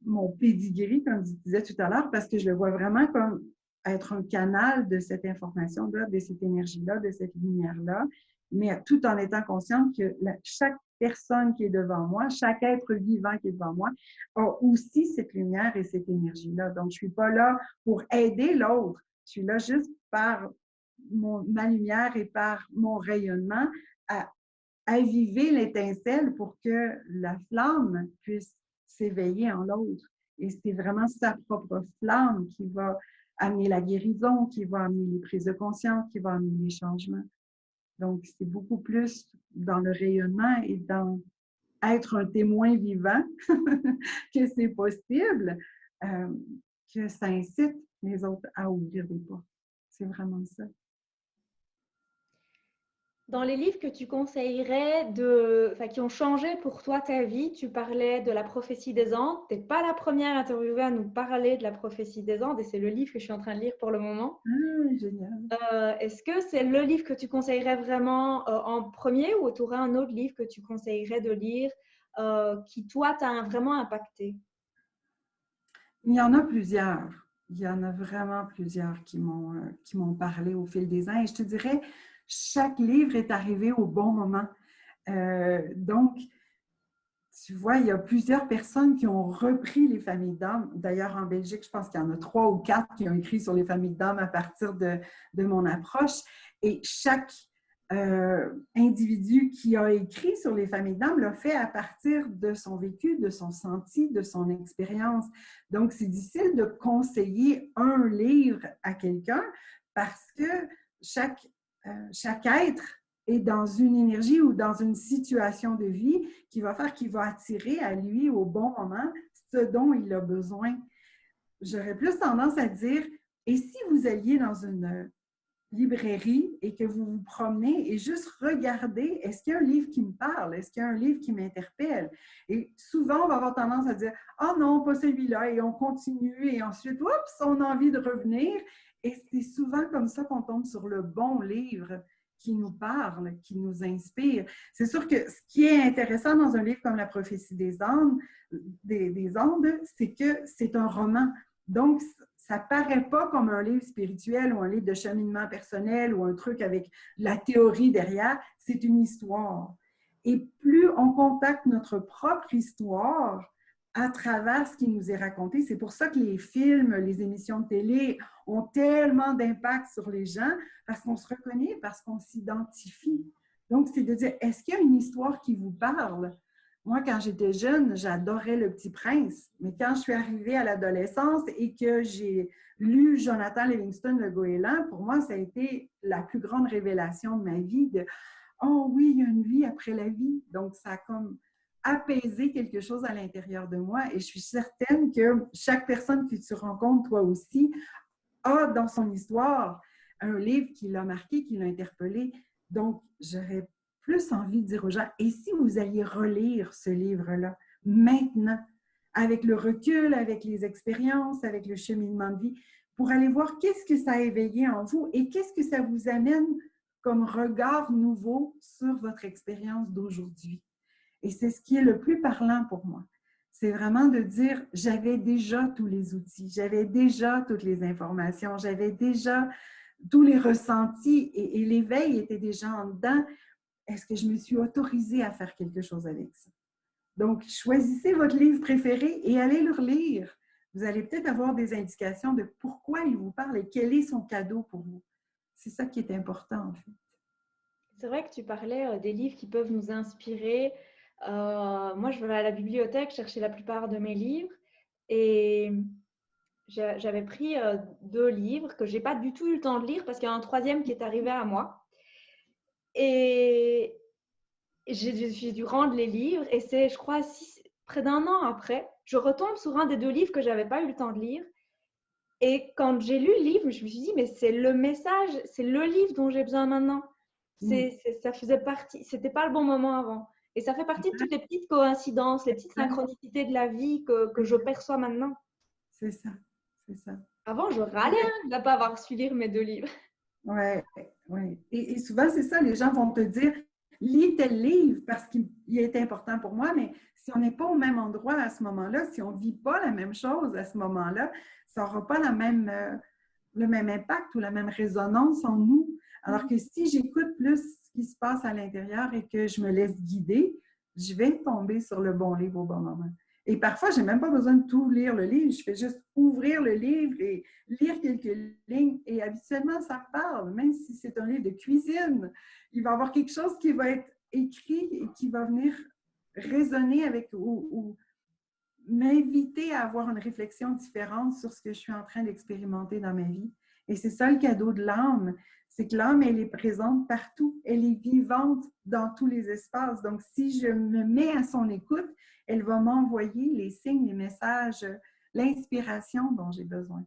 mon pedigree, comme je disais tout à l'heure, parce que je le vois vraiment comme être un canal de cette information-là, de cette énergie-là, de cette lumière-là, mais tout en étant consciente que chaque personne qui est devant moi, chaque être vivant qui est devant moi, a aussi cette lumière et cette énergie-là. Donc, je ne suis pas là pour aider l'autre, je suis là juste par ma lumière et par mon rayonnement à aviver l'étincelle pour que la flamme puisse s'éveiller en l'autre. Et c'est vraiment sa propre flamme qui va amener la guérison, qui va amener les prises de conscience, qui va amener les changements. Donc, c'est beaucoup plus dans le rayonnement et dans être un témoin vivant que c'est possible, que ça incite les autres à ouvrir des portes. C'est vraiment ça. Dans les livres que tu conseillerais, qui ont changé pour toi ta vie, tu parlais de la prophétie des Andes. Tu n'es pas la première interviewée à nous parler de la prophétie des Andes et c'est le livre que je suis en train de lire pour le moment. Ah, génial. Est-ce que c'est le livre que tu conseillerais vraiment en premier ou tu aurais un autre livre que tu conseillerais de lire qui, toi, t'a vraiment impacté? Il y en a plusieurs. Il y en a vraiment plusieurs qui m'ont parlé au fil des ans. Et je te dirais, chaque livre est arrivé au bon moment. Donc, tu vois, il y a plusieurs personnes qui ont repris les familles d'âmes. D'ailleurs, en Belgique, je pense qu'il y en a 3 ou 4 qui ont écrit sur les familles d'âmes à partir de mon approche. Et chaque individu qui a écrit sur les familles d'âmes l'a fait à partir de son vécu, de son senti, de son expérience. Donc, c'est difficile de conseiller un livre à quelqu'un parce que chaque être est dans une énergie ou dans une situation de vie qui va faire qu'il va attirer à lui au bon moment ce dont il a besoin. J'aurais plus tendance à dire, et si vous alliez dans une librairie et que vous vous promenez et juste regardez, est-ce qu'il y a un livre qui me parle? Est-ce qu'il y a un livre qui m'interpelle? Et souvent, on va avoir tendance à dire, « Ah non, pas celui-là » et on continue et ensuite, oups, on a envie de revenir. Et c'est souvent comme ça qu'on tombe sur le bon livre qui nous parle, qui nous inspire. C'est sûr que ce qui est intéressant dans un livre comme La prophétie des Andes, c'est que c'est un roman. Donc, ça ne paraît pas comme un livre spirituel ou un livre de cheminement personnel ou un truc avec la théorie derrière. C'est une histoire. Et plus on contacte notre propre histoire à travers ce qui nous est raconté, c'est pour ça que les films, les émissions de télé ont tellement d'impact sur les gens, parce qu'on se reconnaît, parce qu'on s'identifie. Donc, c'est de dire, est-ce qu'il y a une histoire qui vous parle? Moi, quand j'étais jeune, j'adorais Le Petit Prince. Mais quand je suis arrivée à l'adolescence et que j'ai lu Jonathan Livingston, Le Goéland, pour moi, ça a été la plus grande révélation de ma vie de « Oh oui, il y a une vie après la vie ». Donc, ça a comme apaiser quelque chose à l'intérieur de moi. Et je suis certaine que chaque personne que tu rencontres, toi aussi, a dans son histoire un livre qui l'a marqué, qui l'a interpellé. Donc, j'aurais plus envie de dire aux gens, et si vous alliez relire ce livre-là maintenant, avec le recul, avec les expériences, avec le cheminement de vie, pour aller voir qu'est-ce que ça a éveillé en vous et qu'est-ce que ça vous amène comme regard nouveau sur votre expérience d'aujourd'hui. Et c'est ce qui est le plus parlant pour moi. C'est vraiment de dire, j'avais déjà tous les outils, j'avais déjà toutes les informations, j'avais déjà tous les ressentis et l'éveil était déjà en dedans. Est-ce que je me suis autorisée à faire quelque chose avec ça? Donc, choisissez votre livre préféré et allez le relire. Vous allez peut-être avoir des indications de pourquoi il vous parle et quel est son cadeau pour vous. C'est ça qui est important, en fait. C'est vrai que tu parlais des livres qui peuvent nous inspirer. Moi, je vais à la bibliothèque chercher la plupart de mes livres et j'avais pris 2 livres que j'ai pas du tout eu le temps de lire parce qu'il y a un troisième qui est arrivé à moi. Et j'ai dû rendre les livres et c'est, je crois, près d'un an après, je retombe sur un des 2 livres que j'avais pas eu le temps de lire. Et quand j'ai lu le livre, je me suis dit, mais c'est le message, c'est le livre dont j'ai besoin maintenant. Ça faisait partie, c'était pas le bon moment avant. Et ça fait partie de toutes les petites coïncidences, les petites synchronicités de la vie que je perçois maintenant. C'est ça, c'est ça. Avant, je râlais de ne pas avoir su lire mes 2 livres. Oui, oui. Et souvent, c'est ça, les gens vont te dire, lis tel livre parce qu'il est important pour moi, mais si on n'est pas au même endroit à ce moment-là, si on ne vit pas la même chose à ce moment-là, ça n'aura pas le même impact ou la même résonance en nous. Alors que si j'écoute plus ce qui se passe à l'intérieur et que je me laisse guider, je vais tomber sur le bon livre au bon moment. Et parfois, je n'ai même pas besoin de tout lire le livre, je fais juste ouvrir le livre et lire quelques lignes. Et habituellement, ça parle, même si c'est un livre de cuisine. Il va y avoir quelque chose qui va être écrit et qui va venir résonner avec ou m'inviter à avoir une réflexion différente sur ce que je suis en train d'expérimenter dans ma vie. Et c'est ça le cadeau de l'âme, c'est que l'âme, elle est présente partout, elle est vivante dans tous les espaces. Donc, si je me mets à son écoute, elle va m'envoyer les signes, les messages, l'inspiration dont j'ai besoin.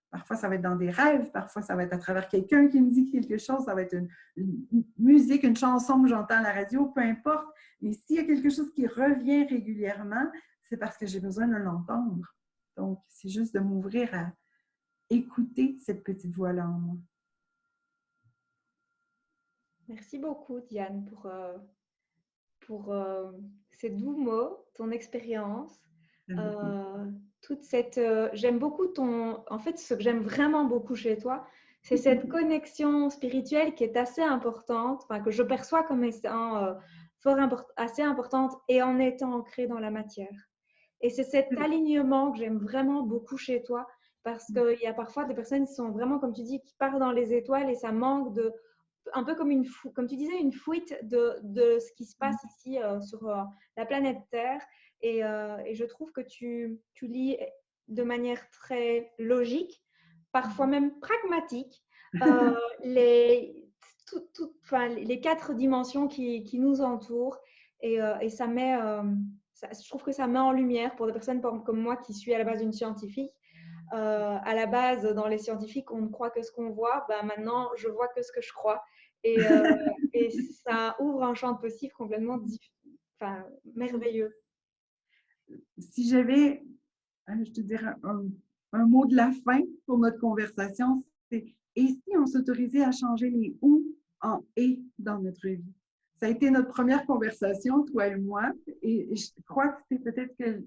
Parfois, ça va être dans des rêves, parfois, ça va être à travers quelqu'un qui me dit quelque chose, ça va être une musique, une chanson que j'entends à la radio, peu importe. Mais s'il y a quelque chose qui revient régulièrement, c'est parce que j'ai besoin de l'entendre. Donc, c'est juste de m'ouvrir à écouter cette petite voix-là en moi. Merci beaucoup, Diane, pour ces doux mots, ton expérience. Toute cette, j'aime beaucoup en fait, ce que j'aime vraiment beaucoup chez toi, c'est cette connexion spirituelle qui est assez importante, enfin, que je perçois comme étant assez importante et en étant ancrée dans la matière. Et c'est cet alignement que j'aime vraiment beaucoup chez toi, parce qu'il y a parfois des personnes qui sont vraiment, comme tu dis, qui partent dans les étoiles et ça manque de, un peu comme comme tu disais, une fuite de ce qui se passe ici sur la planète Terre. Et je trouve que tu lis de manière très logique, parfois même pragmatique, les 4 dimensions qui nous entourent. Et ça met, je trouve que ça met en lumière pour des personnes comme moi qui suis à la base une scientifique. À la base, dans les scientifiques, on ne croit que ce qu'on voit. Ben, maintenant, je vois que ce que je crois. Et ça ouvre un champ de possibles complètement merveilleux. Si j'avais, je te dirais, un mot de la fin pour notre conversation, c'est « Et si on s'autorisait à changer les « ou » en « et » dans notre vie? » Ça a été notre première conversation, toi et moi, et je crois que c'est peut-être que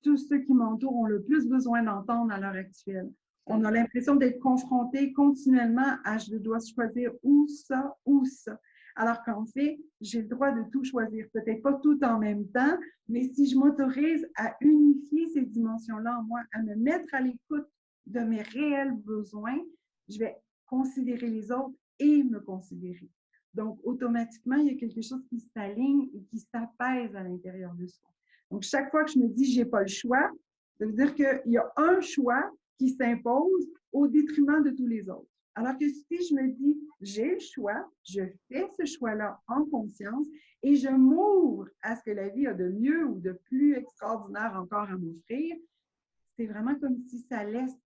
tous ceux qui m'entourent ont le plus besoin d'entendre à l'heure actuelle. On a l'impression d'être confrontés continuellement à « je dois choisir ou ça ou ça ». Alors qu'en fait, j'ai le droit de tout choisir. Peut-être pas tout en même temps, mais si je m'autorise à unifier ces dimensions-là en moi, à me mettre à l'écoute de mes réels besoins, je vais considérer les autres et me considérer. Donc, automatiquement, il y a quelque chose qui s'aligne et qui s'apaise à l'intérieur de soi. Donc, chaque fois que je me dis « j'ai pas le choix », ça veut dire qu'il y a un choix qui s'impose au détriment de tous les autres. Alors que si je me dis, j'ai le choix, je fais ce choix-là en conscience et je m'ouvre à ce que la vie a de mieux ou de plus extraordinaire encore à m'offrir, c'est vraiment comme si ça laisse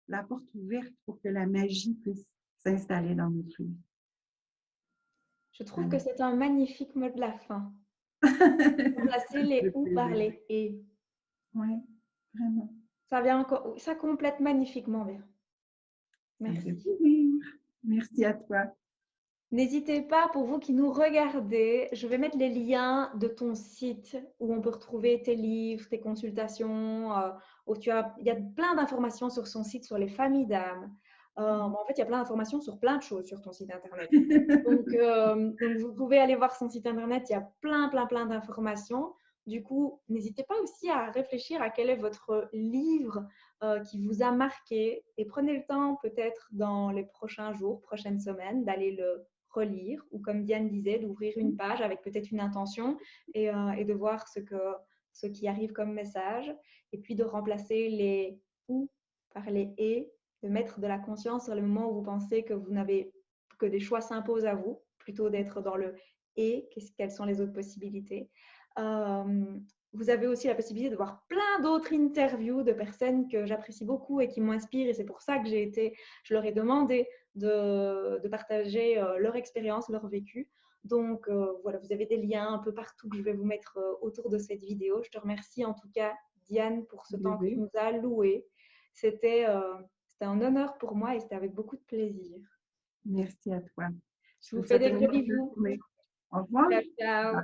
la porte ouverte pour que la magie puisse s'installer dans notre vie. Je trouve que c'est un magnifique mot de la fin. Remplacer les ou par les et. Oui, vraiment. Ça complète magnifiquement bien. Merci. Merci à toi. N'hésitez pas, pour vous qui nous regardez, je vais mettre les liens de ton site où on peut retrouver tes livres, tes consultations. Il y a plein d'informations sur son site sur les familles d'âmes. En fait, il y a plein d'informations sur plein de choses sur ton site internet. Donc, vous pouvez aller voir son site internet. Il y a plein d'informations. Du coup, n'hésitez pas aussi à réfléchir à quel est votre livre qui vous a marqué et prenez le temps peut-être dans les prochains jours, prochaines semaines, d'aller le relire ou comme Diane disait, d'ouvrir une page avec peut-être une intention et de voir ce qui arrive comme message et puis de remplacer les ou par les et, de mettre de la conscience sur le moment où vous pensez que vous n'avez que des choix s'imposent à vous plutôt d'être dans le et, quelles sont les autres possibilités. Vous avez aussi la possibilité de voir plein d'autres interviews de personnes que j'apprécie beaucoup et qui m'inspirent et c'est pour ça que je leur ai demandé de partager leur expérience, leur vécu. Donc voilà, vous avez des liens un peu partout que je vais vous mettre autour de cette vidéo. Je te remercie en tout cas, Diane, pour ce temps que tu nous as alloué. C'était un honneur pour moi et c'était avec beaucoup de plaisir. Merci à toi. Je vous fais des gros bisous. Au revoir. Ciao, ciao.